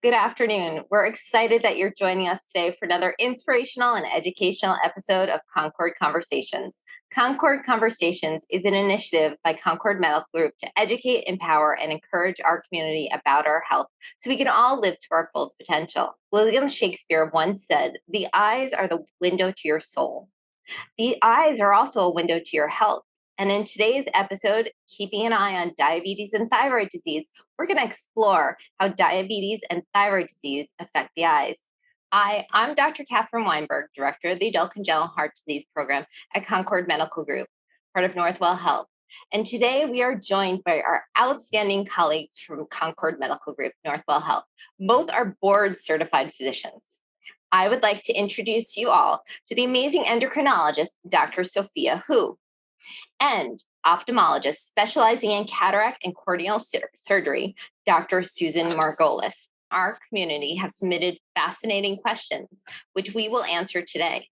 Good afternoon. We're excited that you're joining us today for another inspirational and educational episode of Concorde Conversations. Concorde Conversations is an initiative by Concorde Medical Group to educate, empower, and encourage our community about our health so we can all live to our fullest potential. William Shakespeare once said, "The eyes are the window to your soul." The eyes are also a window to your health. And in today's episode, keeping an eye on diabetes and thyroid disease, we're going to explore how diabetes and thyroid disease affect the eyes. I'm Dr. Catherine Weinberg, Director of the Adult Congenital Heart Disease Program at Concorde Medical Group, part of Northwell Health. And today we are joined by our outstanding colleagues from Concorde Medical Group, Northwell Health. Both are board certified physicians. I would like to introduce you all to the amazing endocrinologist, Dr. Sophia Hu, and ophthalmologist specializing in cataract and corneal surgery, Dr. Susan Margolis. Our community has submitted fascinating questions, which we will answer today.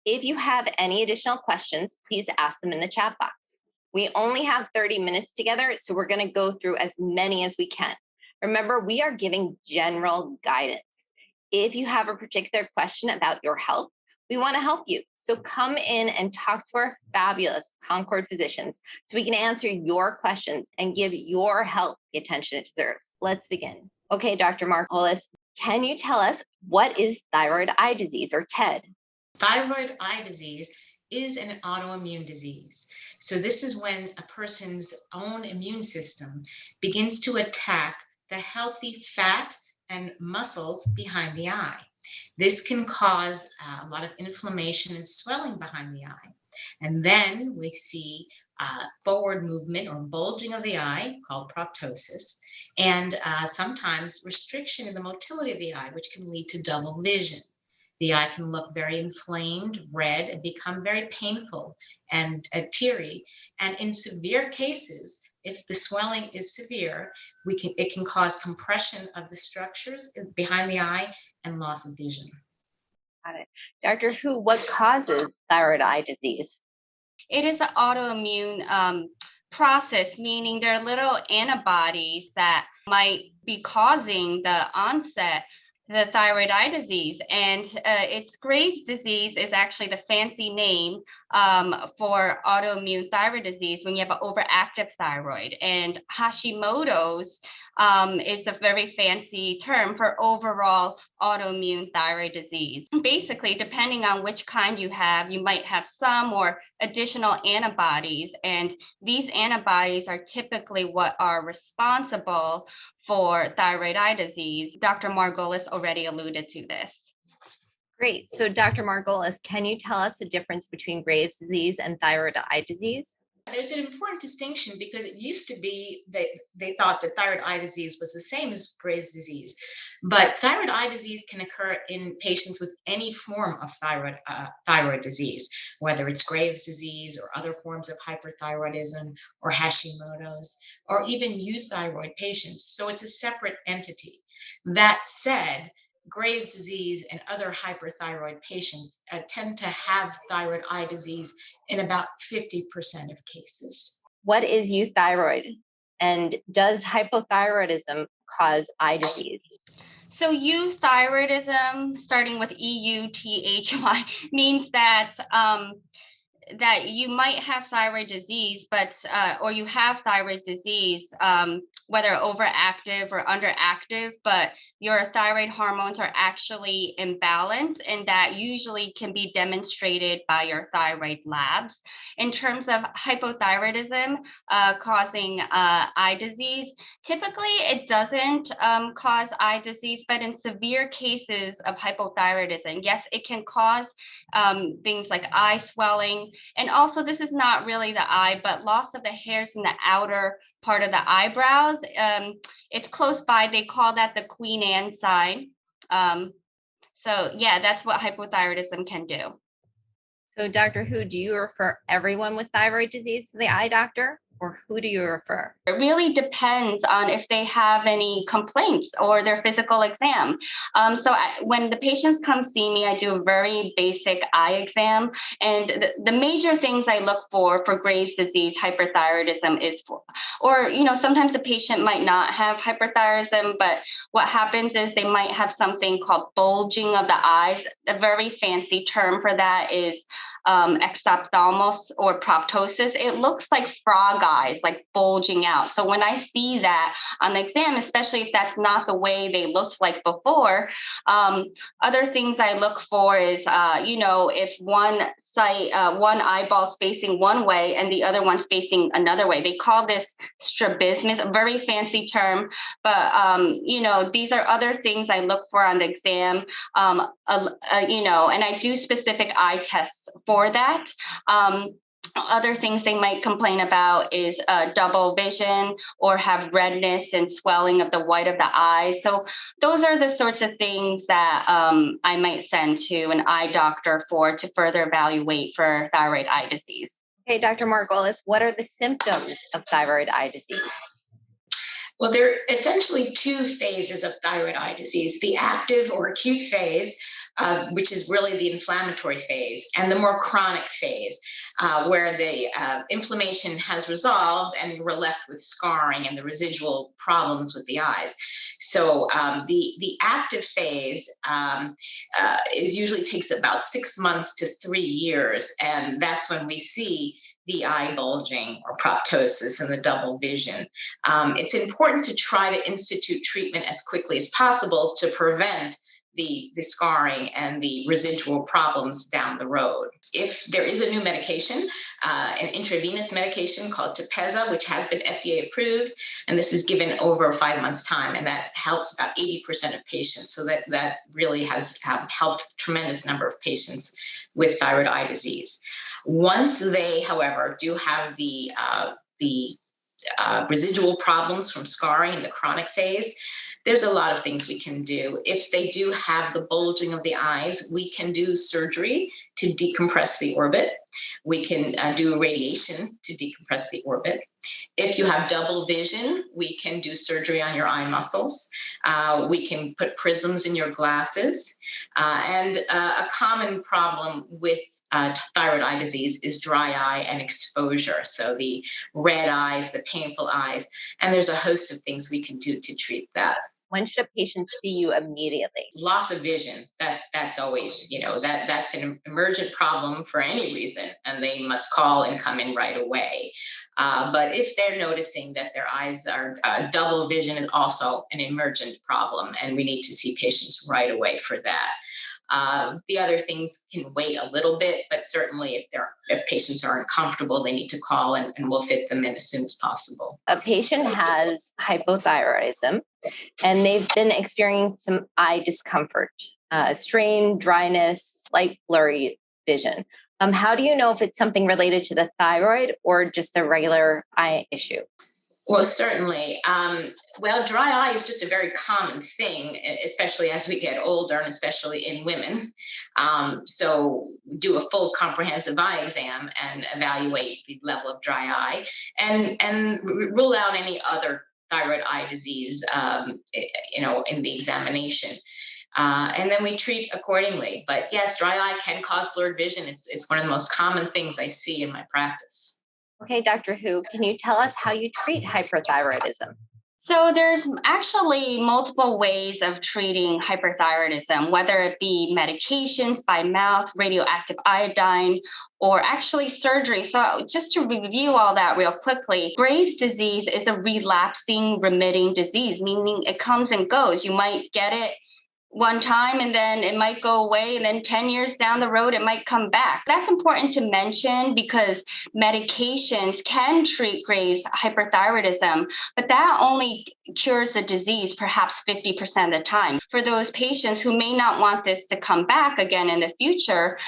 If you have any additional questions, please ask them in the chat box. We only have 30 minutes together, so we're going to go through as many as we can. Remember, we are giving general guidance. If you have a particular question about your health, we want to help you. So come in and talk to our fabulous Concorde physicians so we can answer your questions and give your health the attention it deserves. Let's begin. Okay, Dr. Margolis, can you tell us what is thyroid eye disease, or TED? Thyroid eye disease is an autoimmune disease. So this is when a person's own immune system begins to attack the healthy fat and muscles behind the eye. This can cause a lot of inflammation and swelling behind the eye. And then we see forward movement or bulging of the eye called proptosis, and sometimes restriction in the motility of the eye, which can lead to double vision. The eye can look very inflamed, red, and become very painful and teary. And in severe cases, if the swelling is severe, it can cause compression of the structures behind the eye and loss of vision. Got it. Dr. Hu, what causes thyroid eye disease? It is an autoimmune process, meaning there are little antibodies that might be causing the onset the thyroid eye disease, and it's Graves' disease is actually the fancy name for autoimmune thyroid disease when you have an overactive thyroid, and Hashimoto's is the very fancy term for overall autoimmune thyroid disease. Basically, depending on which kind you have, you might have some or additional antibodies, and these antibodies are typically what are responsible for thyroid eye disease. Dr. Margolis already alluded to this. Great. So, Dr. Margolis, can you tell us the difference between Graves' disease and thyroid eye disease? There's an important distinction because it used to be that they thought that thyroid eye disease was the same as Graves' disease. But thyroid eye disease can occur in patients with any form of thyroid disease, whether it's Graves' disease or other forms of hyperthyroidism or Hashimoto's or even euthyroid patients. So it's a separate entity. That said, Graves' disease and other hyperthyroid patients tend to have thyroid eye disease in about 50% of cases. What is euthyroid? And does hypothyroidism cause eye disease? So euthyroidism, starting with EUTHY, means that that you might have thyroid disease, but or you have thyroid disease, whether overactive or underactive, but your thyroid hormones are actually imbalanced, and that usually can be demonstrated by your thyroid labs. In terms of hypothyroidism causing eye disease, typically it doesn't cause eye disease, but in severe cases of hypothyroidism, yes, it can cause things like eye swelling. And also, this is not really the eye, but loss of the hairs in the outer part of the eyebrows. It's close by. They call that the Queen Anne sign. So yeah, that's what hypothyroidism can do. So, Dr. Hu, do you refer everyone with thyroid disease to the eye doctor, or who do you refer? It really depends on if they have any complaints or their physical exam. When the patients come see me, I do a very basic eye exam. And the major things I look for Graves' disease, hyperthyroidism is for, or, sometimes the patient might not have hyperthyroidism, but what happens is they might have something called bulging of the eyes. A very fancy term for that is exophthalmos or proptosis. It looks like frog eyes, like bulging out. So when I see that on the exam, especially if that's not the way they looked like before, other things I look for is, if one eyeball's facing one way and the other one's facing another way. They call this strabismus, a very fancy term, but these are other things I look for on the exam. And I do specific eye tests for that. Other things they might complain about is double vision or have redness and swelling of the white of the eyes. So those are the sorts of things that I might send to an eye doctor to further evaluate for thyroid eye disease. Okay, Dr. Margolis, what are the symptoms of thyroid eye disease? Well, there are essentially two phases of thyroid eye disease: the active or acute phase, which is really the inflammatory phase, and the more chronic phase, where the inflammation has resolved and we're left with scarring and the residual problems with the eyes. So the active phase usually takes about 6 months to 3 years, and that's when we see the eye bulging or proptosis and the double vision. It's important to try to institute treatment as quickly as possible to prevent the scarring and the residual problems down the road. If there is a new medication, an intravenous medication called Tepezza, which has been FDA approved, and this is given over 5 months' time, and that helps about 80% of patients. So that really has helped a tremendous number of patients with thyroid eye disease. Once they, however, do have the residual problems from scarring in the chronic phase, there's a lot of things we can do. If they do have the bulging of the eyes, we can do surgery to decompress the orbit. We can do radiation to decompress the orbit. If you have double vision, we can do surgery on your eye muscles. We can put prisms in your glasses. And a common problem with thyroid eye disease is dry eye and exposure. So the red eyes, the painful eyes, and there's a host of things we can do to treat that. When should a patient see you immediately? Loss of vision, that's always, that's an emergent problem for any reason, and they must call and come in right away. But if they're noticing that their eyes are double vision is also an emergent problem, and we need to see patients right away for that. The other things can wait a little bit, but certainly if patients are uncomfortable, they need to call and we'll fit them in as soon as possible. A patient has hypothyroidism and they've been experiencing some eye discomfort, strain, dryness, slight blurry vision. How do you know if it's something related to the thyroid or just a regular eye issue? Well, certainly. Dry eye is just a very common thing, especially as we get older and especially in women. So do a full comprehensive eye exam and evaluate the level of dry eye and rule out any other thyroid eye disease, in the examination. And then we treat accordingly. But yes, dry eye can cause blurred vision. It's one of the most common things I see in my practice. Okay, Dr. Hu, can you tell us how you treat hyperthyroidism? So there's actually multiple ways of treating hyperthyroidism, whether it be medications by mouth, radioactive iodine, or actually surgery. So just to review all that real quickly, Graves' disease is a relapsing, remitting disease, meaning it comes and goes. You might get it one time and then it might go away, and then 10 years down the road it might come back. That's important to mention because medications can treat Graves' hyperthyroidism, but that only cures the disease perhaps 50% of the time. for those patients who may not want this to come back again in the future,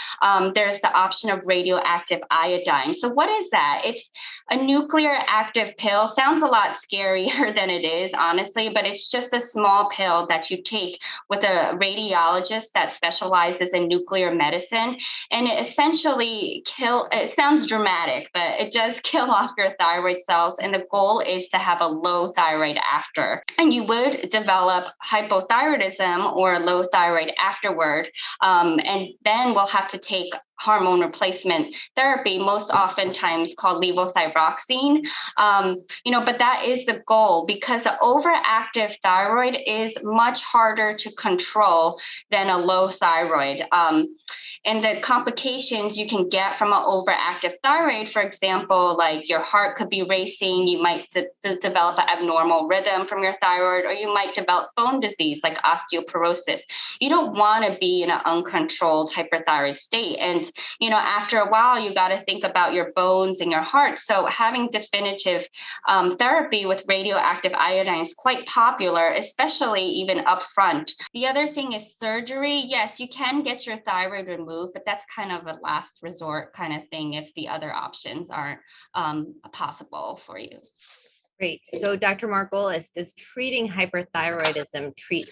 there's the option of radioactive iodine. So what is that? It's a nuclear active pill. Sounds a lot scarier than it is, honestly, but it's just a small pill that you take with a radiologist that specializes in nuclear medicine. And it essentially it sounds dramatic, but it does kill off your thyroid cells. And the goal is to have a low thyroid after. And you would develop hypothyroidism or low thyroid afterward. And then we'll have to take hormone replacement therapy, most oftentimes called levothyroxine. But that is the goal, because the overactive thyroid is much harder to control than a low thyroid. And the complications you can get from an overactive thyroid, for example, like your heart could be racing, you might develop an abnormal rhythm from your thyroid, or you might develop bone disease like osteoporosis. You don't want to be in an uncontrolled hyperthyroid state. And, after a while, you got to think about your bones and your heart. So having definitive therapy with radioactive iodine is quite popular, especially even upfront. The other thing is surgery. Yes, you can get your thyroid removed, but that's kind of a last resort kind of thing if the other options aren't possible for you. Great. So Dr. Margolis, does treating hyperthyroidism treat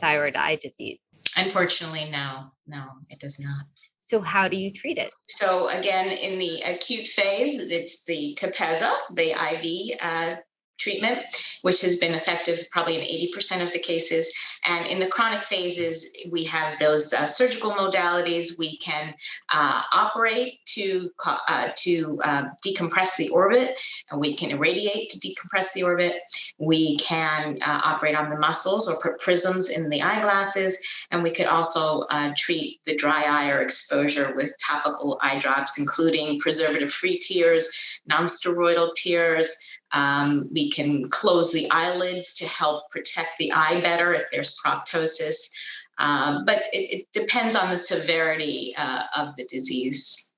thyroid eye disease? Unfortunately, no, it does not. So how do you treat it? So again, in the acute phase, it's the Tepezza, the IV treatment, which has been effective probably in 80% of the cases. And in the chronic phases, we have those surgical modalities. We can operate to decompress the orbit, and we can irradiate to decompress the orbit. We can operate on the muscles or put prisms in the eyeglasses, and we could also treat the dry eye or exposure with topical eye drops, including preservative-free tears, non-steroidal tears. We can close the eyelids to help protect the eye better if there's proptosis. But it depends on the severity of the disease.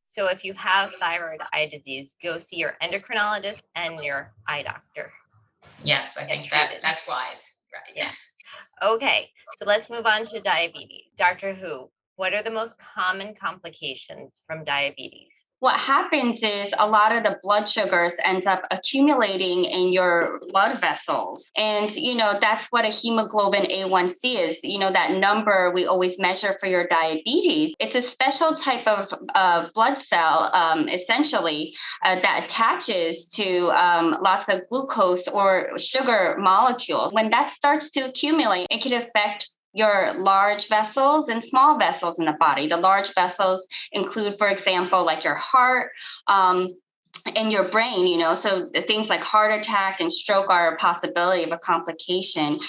So if you have thyroid eye disease, go see your endocrinologist and your eye doctor. Yes, I think that's wise. Right. Yes. Okay, so let's move on to diabetes. Dr. Hu, what are the most common complications from diabetes? What happens is a lot of the blood sugars ends up accumulating in your blood vessels. And, that's what a hemoglobin A1C is, that number we always measure for your diabetes. It's a special type of blood cell, essentially, that attaches to lots of glucose or sugar molecules. When that starts to accumulate, it can affect your large vessels and small vessels in the body. The large vessels include, for example, like your heart, and your brain, so things like heart attack and stroke are a possibility of a complication,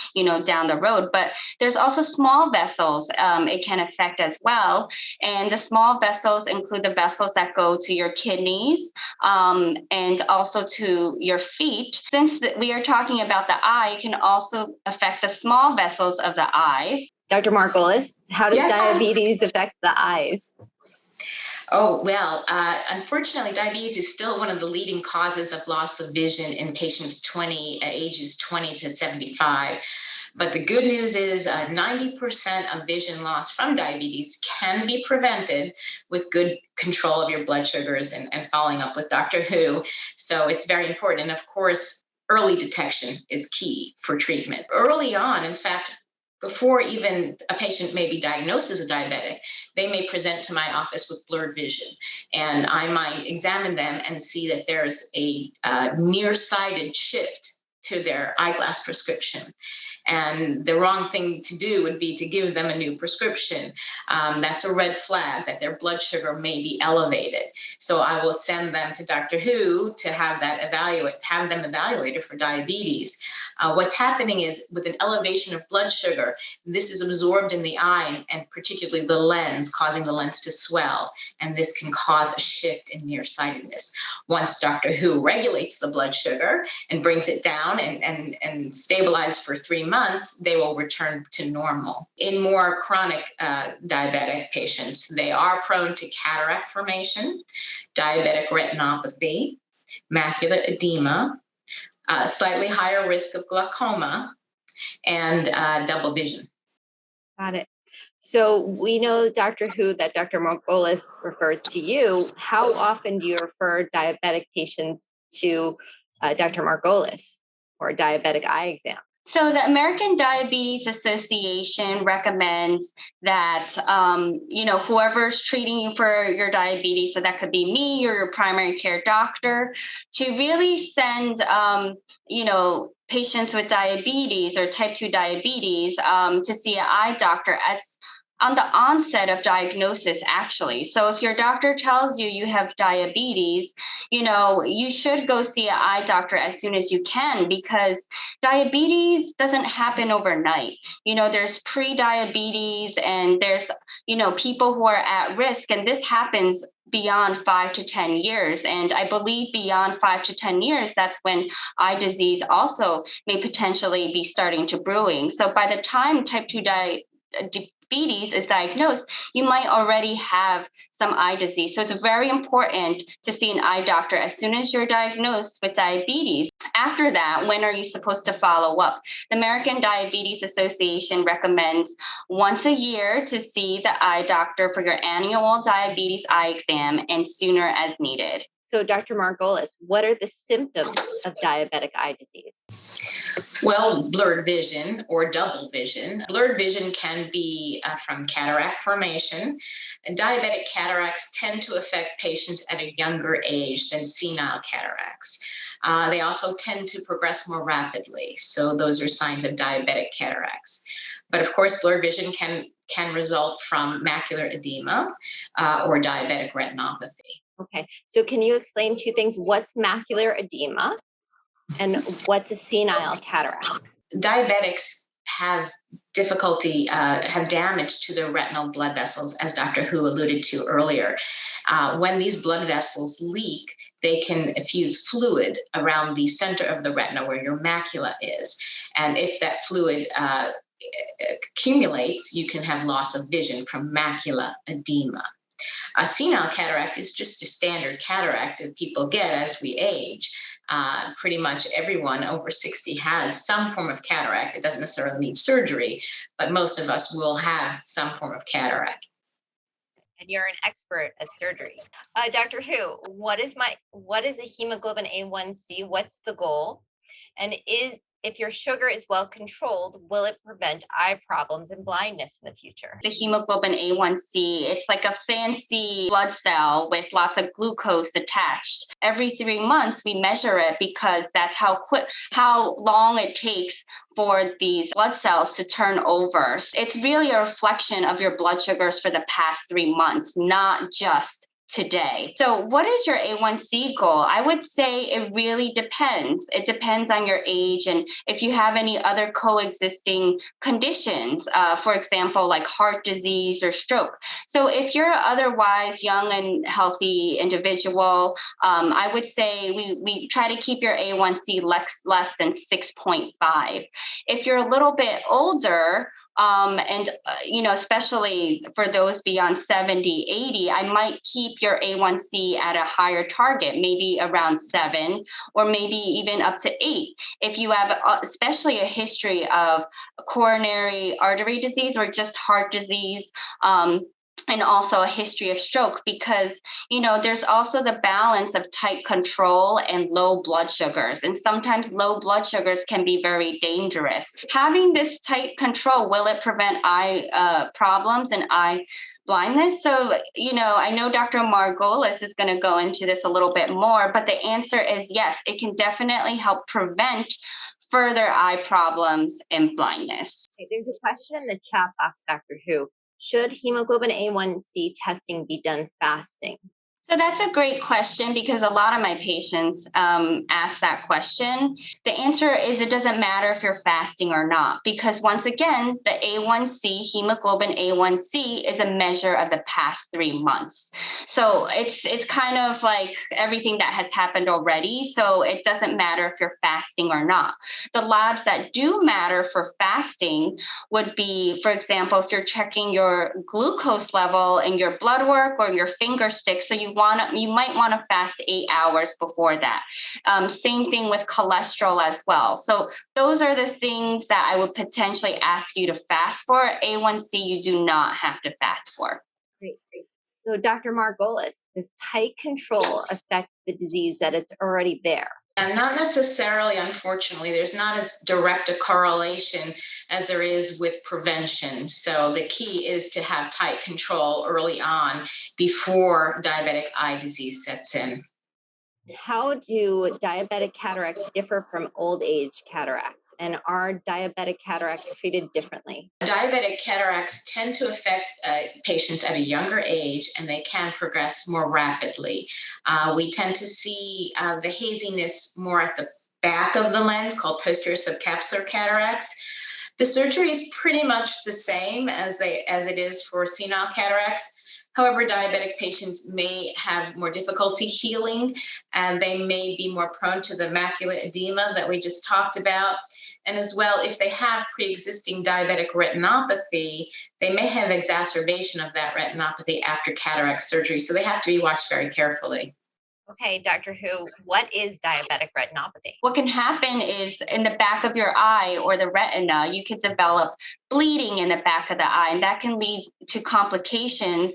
down the road. But there's also small vessels it can affect as well. And the small vessels include the vessels that go to your kidneys and also to your feet. Since we are talking about the eye, it can also affect the small vessels of the eyes. Dr. Margolis, how does diabetes affect the eyes? Oh, well, unfortunately, diabetes is still one of the leading causes of loss of vision in patients ages 20 to 75. But the good news is 90% of vision loss from diabetes can be prevented with good control of your blood sugars and following up with Dr. Hu. So it's very important. And of course, early detection is key for treatment. Early on, in fact, before even a patient may be diagnosed as a diabetic, they may present to my office with blurred vision. And I might examine them and see that there's a nearsighted shift to their eyeglass prescription. And the wrong thing to do would be to give them a new prescription. That's a red flag that their blood sugar may be elevated. So I will send them to Dr. Hu to have them evaluated for diabetes. What's happening is with an elevation of blood sugar, this is absorbed in the eye and particularly the lens, causing the lens to swell. And this can cause a shift in nearsightedness. Once Dr. Hu regulates the blood sugar and brings it down and stabilizes for 3 months, they will return to normal. In more chronic diabetic patients, they are prone to cataract formation, diabetic retinopathy, macular edema, slightly higher risk of glaucoma, and double vision. Got it. So we know, Dr. Hu, that Dr. Margolis refers to you. How often do you refer diabetic patients to Dr. Margolis or a diabetic eye exam? So the American Diabetes Association recommends that, whoever's treating you for your diabetes, so that could be me or your primary care doctor, to really send, patients with diabetes or type 2 diabetes to see an eye doctor as on the onset of diagnosis, actually. So if your doctor tells you you have diabetes, you should go see an eye doctor as soon as you can, because diabetes doesn't happen overnight. There's pre-diabetes and there's, people who are at risk, and this happens beyond 5 to 10 years. And I believe beyond 5 to 10 years, that's when eye disease also may potentially be starting to brewing. So by the time type 2 diabetes is diagnosed, you might already have some eye disease. So it's very important to see an eye doctor as soon as you're diagnosed with diabetes. After that, when are you supposed to follow up? The American Diabetes Association recommends once a year to see the eye doctor for your annual diabetes eye exam, and sooner as needed. So, Dr. Margolis, what are the symptoms of diabetic eye disease? Well, blurred vision or double vision. Blurred vision can be from cataract formation. And diabetic cataracts tend to affect patients at a younger age than senile cataracts. They also tend to progress more rapidly. So those are signs of diabetic cataracts. But of course, blurred vision can result from macular edema or diabetic retinopathy. Okay, so can you explain two things? What's macular edema and what's a senile cataract? Diabetics have difficulty, have damage to their retinal blood vessels, as Dr. Hu alluded to earlier. When these blood vessels leak, they can effuse fluid around the center of the retina where your macula is. And if that fluid accumulates, you can have loss of vision from macular edema. A senile cataract is just a standard cataract that people get as we age. Pretty much everyone over 60 has some form of cataract. It doesn't necessarily need surgery, but most of us will have some form of cataract. And you're an expert at surgery. Dr. Hu, what is a hemoglobin A1C? What's the goal? And if your sugar is well controlled, will it prevent eye problems and blindness in the future? The hemoglobin A1C, it's like a fancy blood cell with lots of glucose attached. Every 3 months, we measure it because that's how long it takes for these blood cells to turn over. It's really a reflection of your blood sugars for the past 3 months, not just today. So what is your A1C goal? I would say it really depends. It depends on your age and if you have any other coexisting conditions, for example, like heart disease or stroke. So if you're otherwise young and healthy individual, I would say we try to keep your A1C less than 6.5. If you're a little bit older, especially for those beyond 70, 80, I might keep your A1C at a higher target, maybe around 7 or maybe even up to 8. If you have especially a history of coronary artery disease or just heart disease, and also a history of stroke, because, there's also the balance of tight control and low blood sugars. And sometimes low blood sugars can be very dangerous. Having this tight control, will it prevent eye problems and eye blindness? So, I know Dr. Margolis is going to go into this a little bit more, but the answer is yes, it can definitely help prevent further eye problems and blindness. Okay, there's a question in the chat box, Dr. Hu. Should hemoglobin A1C testing be done fasting? So that's a great question because a lot of my patients ask that question. The answer is it doesn't matter if you're fasting or not, because once again, the A1C, hemoglobin A1C, is a measure of the past 3 months. So it's kind of like everything that has happened already. So it doesn't matter if you're fasting or not. The labs that do matter for fasting would be, for example, if you're checking your glucose level in your blood work or your finger stick. So you you might want to fast 8 hours before that. Same thing with cholesterol as well. So those are the things that I would potentially ask you to fast for. A1C, you do not have to fast for. Great. So, Dr. Margolis, does tight control affect the disease that it's already there? And not necessarily, unfortunately. There's not as direct a correlation as there is with prevention. So the key is to have tight control early on before diabetic eye disease sets in. How do diabetic cataracts differ from old age cataracts? And are diabetic cataracts treated differently? Diabetic cataracts tend to affect patients at a younger age, and they can progress more rapidly. We tend to see the haziness more at the back of the lens, called posterior subcapsular cataracts. The surgery is pretty much the same as it is for senile cataracts. However, diabetic patients may have more difficulty healing, and they may be more prone to the macular edema that we just talked about. And as well, if they have pre-existing diabetic retinopathy, they may have exacerbation of that retinopathy after cataract surgery. So they have to be watched very carefully. Okay, Dr. Hu, what is diabetic retinopathy? What can happen is in the back of your eye or the retina, you can develop bleeding in the back of the eye, and that can lead to complications.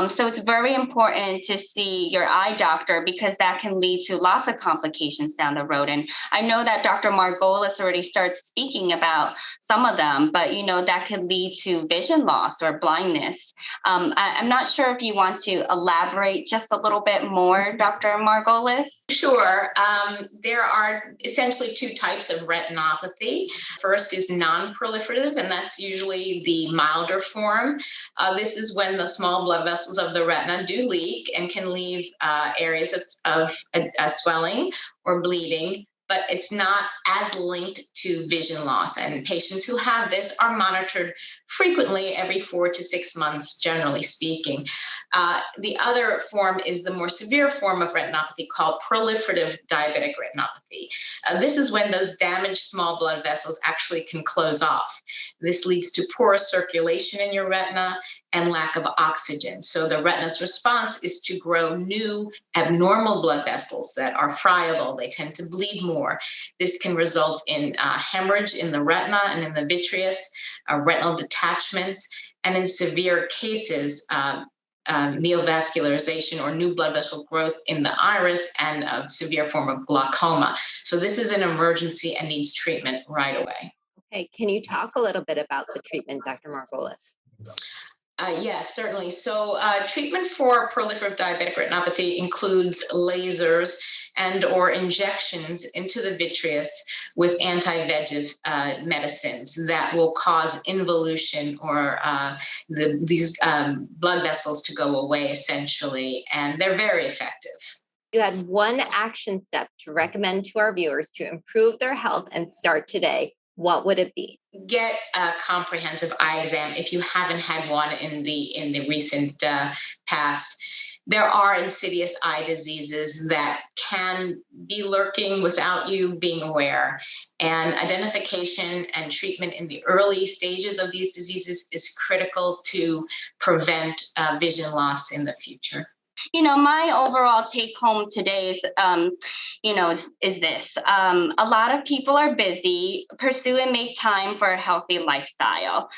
So it's very important to see your eye doctor, because that can lead to lots of complications down the road. And I know that Dr. Margolis already started speaking about some of them, but that could lead to vision loss or blindness. I'm not sure if you want to elaborate just a little bit more, Dr. Margolis. Sure. There are essentially two types of retinopathy. First is non-proliferative, and that's usually the milder form. This is when the small blood vessels of the retina do leak and can leave areas of swelling or bleeding, but it's not as linked to vision loss. And patients who have this are monitored frequently, every 4 to 6 months, generally speaking. The other form is the more severe form of retinopathy called proliferative diabetic retinopathy. This is when those damaged small blood vessels actually can close off. This leads to poor circulation in your retina and lack of oxygen. So the retina's response is to grow new abnormal blood vessels that are friable. They tend to bleed more. This can result in hemorrhage in the retina and in the vitreous, retinal detachments, and in severe cases, neovascularization or new blood vessel growth in the iris, and a severe form of glaucoma. So this is an emergency and needs treatment right away. Okay, can you talk a little bit about the treatment, Dr. Margolis? Yes, certainly. So treatment for proliferative diabetic retinopathy includes lasers and or injections into the vitreous with anti-VEGF medicines that will cause involution or these blood vessels to go away, essentially, and they're very effective. You had one action step to recommend to our viewers to improve their health and start today. What would it be? Get a comprehensive eye exam if you haven't had one in the recent past. There are insidious eye diseases that can be lurking without you being aware. And identification and treatment in the early stages of these diseases is critical to prevent vision loss in the future. My overall take home today is, is this. A lot of people are busy. Pursue and make time for a healthy lifestyle.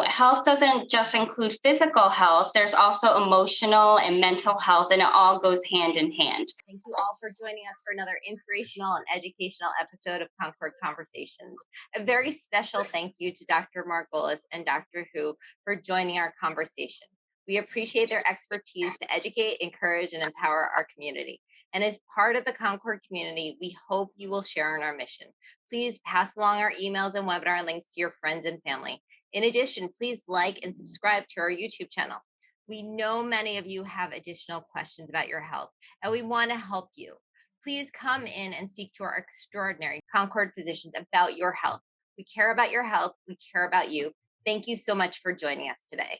Health doesn't just include physical health. There's also emotional and mental health, and it all goes hand in hand. Thank you all for joining us for another inspirational and educational episode of Concorde Conversations. A very special thank you to Dr. Margolis and Dr. Hu for joining our conversation. We appreciate their expertise to educate, encourage, and empower our community. And as part of the Concorde community, we hope you will share in our mission. Please pass along our emails and webinar links to your friends and family. In addition, please like and subscribe to our YouTube channel. We know many of you have additional questions about your health, and we want to help you. Please come in and speak to our extraordinary Concorde physicians about your health. We care about your health. We care about you. Thank you so much for joining us today.